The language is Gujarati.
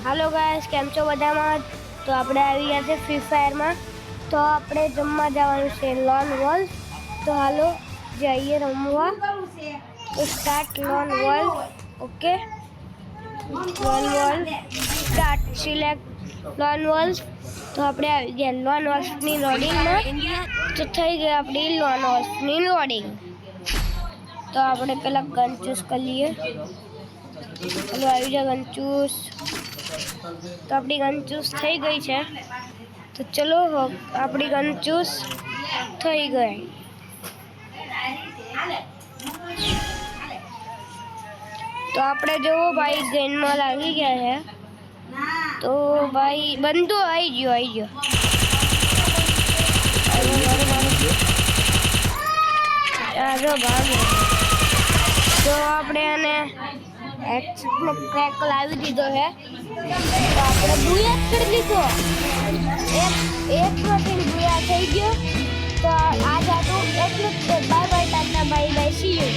હાલો ગાઈસ, કેમ છો બધામાં? તો આપણે આવી ગયા છે ફ્રી ફાયરમાં. તો આપણે જમવા જવાનું છે લોન વોલ્ફ. તો હાલો જઈએ રમવા. તો start loan wolf. Okay, loan wolf start. Select loan wolf. તો આપણે આવી ગયા લોન વોલ્ફની લોડિંગમાં. તો થઈ ગઈ આપણી લોન વોલ્ફની લોડિંગ. તો આપણે પહેલાં ગન ચૂઝ કરી લઈએ. ચલો આવી જાય ગન ચૂઝ. તો આપણી ગન ચૂઝ થઈ ગઈ છે. તો ચલો આપણી ગન ચૂઝ થઈ ગઈ. તો આપણે જોવો ભાઈ ગેમમાં લાગી ગયા છે. તો ભાઈ બંધો આવી ગયો. તો આપણે આને ક્રેક લાવી દીધો છે. તો આપણે બુયા કરી દીધો. એક પ્રોટીન બુયા થઈ ગયો. તો આ જાતું એટલું જ. Bye bye, Tata, bye bye, C you.